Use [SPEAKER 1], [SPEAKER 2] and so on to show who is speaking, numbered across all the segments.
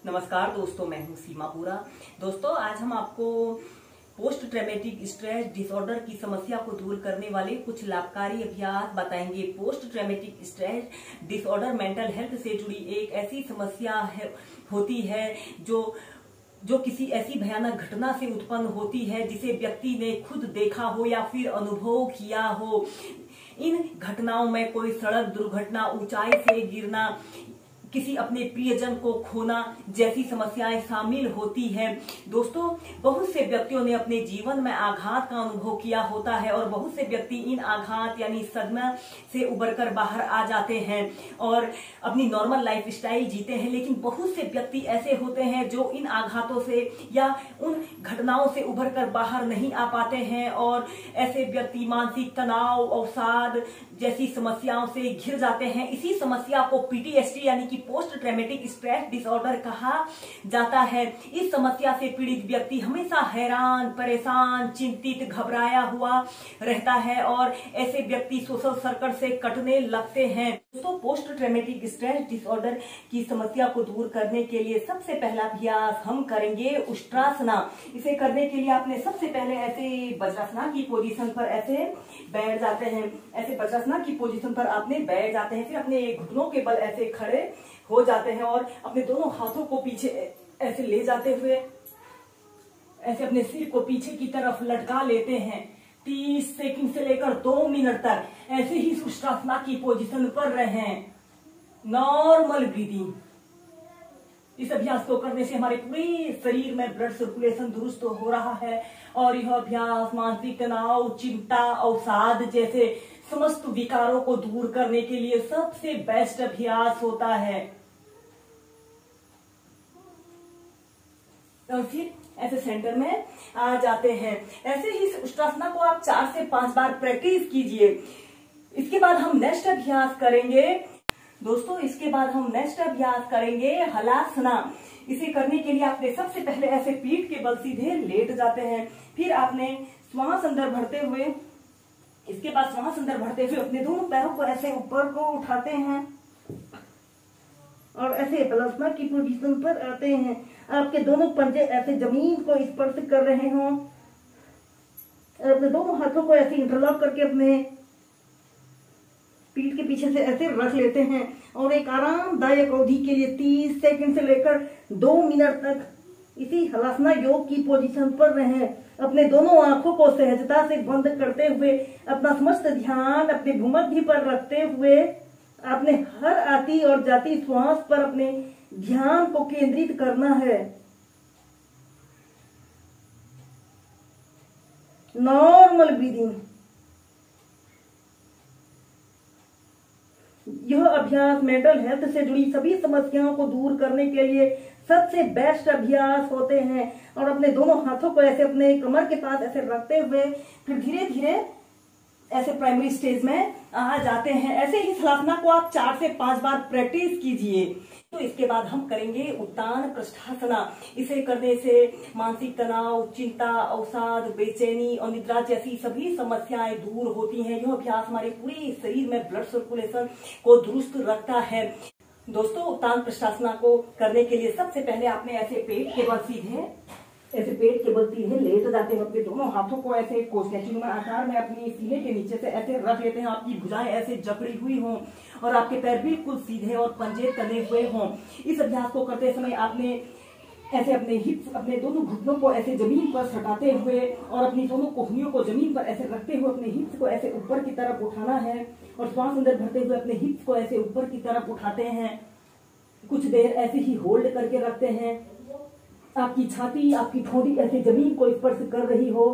[SPEAKER 1] नमस्कार दोस्तों, मैं हूं सीमा पूरा। दोस्तों, आज हम आपको पोस्ट ट्रॉमेटिक स्ट्रेस डिसऑर्डर की समस्या को दूर करने वाले कुछ लाभकारी अभ्यास बताएंगे। Post traumatic stress disorder mental health से जुड़ी एक ऐसी समस्या होती है जो किसी ऐसी भयानक घटना से उत्पन्न होती है जिसे व्यक्ति ने खुद देखा हो या फिर अनुभव किया हो। इन घटनाओं में कोई सड़क दुर्घटना, ऊंचाई से गिरना, किसी अपने प्रियजन को खोना जैसी समस्याएं शामिल होती है। दोस्तों, बहुत से व्यक्तियों ने अपने जीवन में आघात का अनुभव किया होता है और बहुत से व्यक्ति इन आघात यानी सदमा से उबरकर बाहर आ जाते हैं और अपनी नॉर्मल लाइफ स्टाइल जीते हैं। लेकिन बहुत से व्यक्ति ऐसे होते हैं जो इन आघातों से या उन घटनाओं से उभरकर बाहर नहीं आ पाते हैं और ऐसे व्यक्ति मानसिक तनाव, अवसाद जैसी समस्याओं से घिर जाते हैं। इसी समस्या को पीटीएसडी यानी कि पोस्ट ट्रॉमेटिक स्ट्रेस डिसऑर्डर कहा जाता है। इस समस्या से पीड़ित व्यक्ति हमेशा हैरान, परेशान, चिंतित, घबराया हुआ रहता है और ऐसे व्यक्ति सोशल सर्कल से कटने लगते हैं। दोस्तों, पोस्ट ट्रॉमेटिक स्ट्रेस डिसऑर्डर की समस्या को दूर करने के लिए सबसे पहला अभ्यास हम करेंगे उष्ट्रासना। इसे करने के लिए आपने सबसे पहले ऐसे वज्रासना की पोजीशन पर ऐसे बैठ जाते हैं। ऐसे वज्रासना की पोजीशन पर आपने बैठ जाते हैं। फिर अपने घुटनों के बल ऐसे खड़े हो जाते हैं और अपने दोनों हाथों को पीछे ऐसे ले जाते हुए ऐसे अपने सिर को पीछे की तरफ लटका लेते हैं। 30 सेकंड से लेकर 2 मिनट तक ऐसे ही उष्ट्रासना की पोजीशन पर रहें। Normal breathing. इस अभ्यास को करने से हमारे पूरे शरीर में ब्लड सर्कुलेशन दुरुस्त हो रहा है और यह अभ्यास मानसिक तनाव, चिंता, अवसाद जैसे समस्त विकारों को दूर करने के लिए सबसे बेस्ट अभ्यास होता है। और फिर ऐसे सेंटर में आ जाते हैं। ऐसे ही उष्ट्रासना को आप 4 से 5 बार प्रैक्टिस कीजिए। इसके बाद हम नेक्स्ट अभ्यास करेंगे। दोस्तों, इसके बाद हम नेक्स्ट अभ्यास करेंगे हलासना। इसे करने के लिए आपने सबसे पहले ऐसे पीठ के बल सीधे लेट जाते हैं। फिर आपने श्वास अंदर भरते हुए इसके बाद श्वास अंदर भरते हुए अपने दोनों पैरों को ऐसे ऊपर को उठाते हैं और ऐसे प्लाज्मा की पोजीशन पर आते हैं। आपके दोनों पंजे ऐसे जमीन को स्पर्श कर रहे हों। अपने दोनों हाथों को ऐसे इंटरलॉक करके अपने पीठ के पीछे से ऐसे रख लेते हैं और एक आरामदायक अवधि के लिए 30 सेकंड से लेकर 2 मिनट तक इसी हलासना योग की पोजीशन पर रहें। अपने दोनों आंखों को सहजता से बंद करते हुए अपना समस्त ध्यान अपने भूमध्य पर रखते हुए आपने हर आती और जाती श्वास पर अपने ध्यान को केंद्रित करना है। Normal breathing. यह अभ्यास मेंटल हेल्थ से जुड़ी सभी समस्याओं को दूर करने के लिए सबसे बेस्ट अभ्यास होते हैं। और अपने दोनों हाथों को ऐसे अपने कमर के पास ऐसे रखते हुए फिर धीरे धीरे ऐसे प्राइमरी स्टेज में आ जाते हैं। ऐसे ही हलासना को आप 4 से 5 बार प्रैक्टिस कीजिए। तो इसके बाद हम करेंगे उत्तान पृष्ठासना। इसे करने से मानसिक तनाव, चिंता, अवसाद, बेचैनी और निद्रा जैसी सभी समस्याएं दूर होती हैं। यह अभ्यास हमारे पूरे शरीर में ब्लड सर्कुलेशन को दुरुस्त रखता है। दोस्तों, उत्तान पृष्ठासना को करने के लिए सबसे पहले आपने ऐसे पेट के बल सीधे लेट जाते हैं। अपने दोनों हाथों को ऐसे कोष्ठ्यनुमा आकार में अपनी सीने के नीचे से ऐसे रख लेते हैं। आपकी भुजाएं ऐसे जकड़ी हुई हों और आपके पैर बिल्कुल सीधे और पंजे तने हुए हों। इस अभ्यास को करते समय आपने ऐसे अपने हिप्स, अपने दोनों घुटनों को ऐसे जमीन पर सटाते हुए और अपनी दोनों कोहनियों को जमीन पर ऐसे रखते हुए अपने हिप्स को ऐसे ऊपर की तरफ उठाना है और श्वास अंदर भरते हुए अपने हिप्स को ऐसे ऊपर की तरफ उठाते हैं। कुछ देर ऐसे ही होल्ड करके रखते हैं। आपकी छाती, आपकी ठोड़ी ऐसे जमीन को स्पर्श कर रही हो।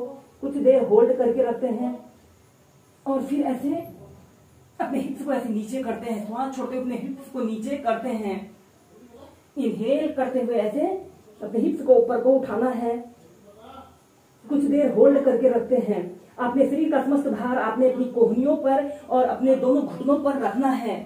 [SPEAKER 1] कुछ देर होल्ड करके रखते हैं और फिर ऐसे अपने हिप्स को ऐसे नीचे करते हैं। श्वास छोड़ते हुए अपने हिप्स को नीचे करते हैं। इनहेल करते हुए ऐसे अपने हिप्स को ऊपर को उठाना है। कुछ देर होल्ड करके रखते हैं। अपने शरीर का समस्त भार आपने अपनी कोहनियों पर और अपने दोनों घुटनों पर रखना है।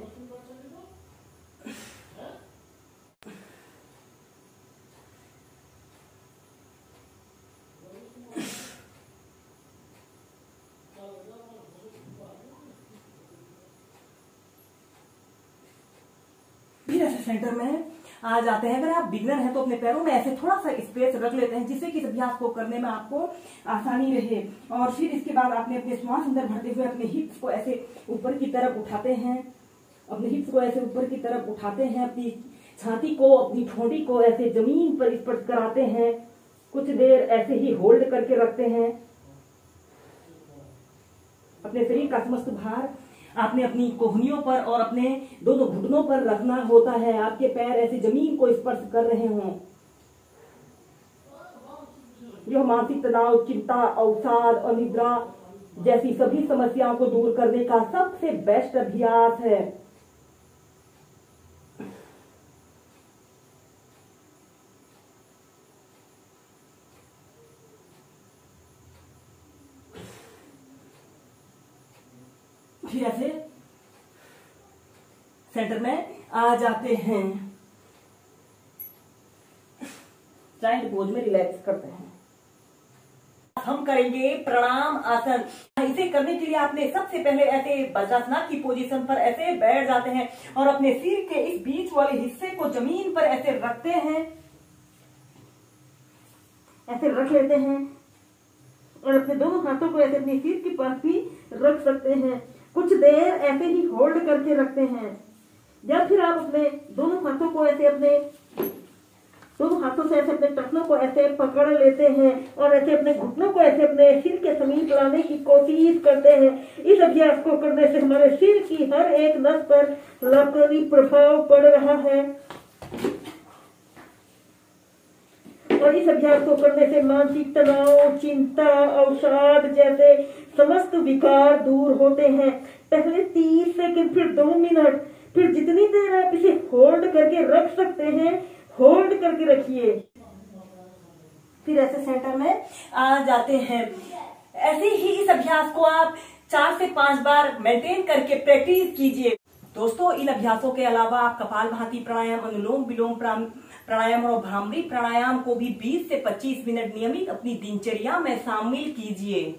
[SPEAKER 1] सेंटर में आ जाते हैं। अगर आप बिगनर हैं तो अपने पैरों में ऐसे थोड़ा सा स्पेस रख लेते हैं, जिससे कि इस अभ्यास को करने में आपको आसानी रहे। और फिर इसके बाद आपने अपने श्वास अंदर भरते हुए अपने हिप्स को ऐसे ऊपर की तरफ उठाते हैं, अपने हिप्स को ऐसे ऊपर की तरफ उठाते हैं, अपनी छाती को, अपनी ठोड़ी को ऐसे जमीन पर स्पर्श कराते हैं, कुछ देर ऐसे ही होल्ड करके रखते हैं। अपने शरीर का समस्त भार आपने अपनी कोहनियों पर और अपने दोनों घुटनों पर रखना होता है। आपके पैर ऐसे जमीन को स्पर्श कर रहे हों। यह मानसिक तनाव, चिंता, अवसाद और निद्रा जैसी सभी समस्याओं को दूर करने का सबसे बेस्ट अभ्यास है। फिर ऐसे सेंटर में आ जाते हैं, चाइल्ड पोज में रिलैक्स करते हैं। हम करेंगे प्रणाम आसन। इसे करने के लिए आपने सबसे पहले ऐसे वज्रासन की पोजीशन पर ऐसे बैठ जाते हैं और अपने सिर के इस बीच वाले हिस्से को जमीन पर ऐसे रखते हैं, ऐसे रख लेते हैं और अपने दोनों हाथों को ऐसे अपने सिर के पास भी रख सकते हैं। कुछ देर ऐसे ही होल्ड करके रखते हैं। जब फिर आप अपने दोनों हाथों को ऐसे अपने दोनों हाथों से ऐसे अपने टखनों को ऐसे पकड़ लेते हैं और ऐसे अपने घुटनों को ऐसे अपने सिर के समीप लाने की कोशिश करते हैं। इस अभ्यास को करने से हमारे सिर की हर एक नस पर लाभकारी प्रभाव पड़ रहा है और इस अभ्यास को करने से मानसिक तनाव, चिंता, अवसाद जैसे समस्त विकार दूर होते हैं। पहले 30 सेकंड, फिर 2 मिनट, फिर जितनी देर आप इसे होल्ड करके रख सकते हैं, होल्ड करके रखिए। फिर ऐसे सेंटर में आ जाते हैं। ऐसे ही इस अभ्यास को आप 4 से 5 बार मेंटेन करके प्रैक्टिस कीजिए। दोस्तों, इन अभ्यासों के अलावा आप कपालभाति प्राणायाम, अनुलोम विलोम प्राणायाम और भ्रामरी प्राणायाम को भी 20 से 25 मिनट नियमित अपनी दिनचर्या में शामिल कीजिए।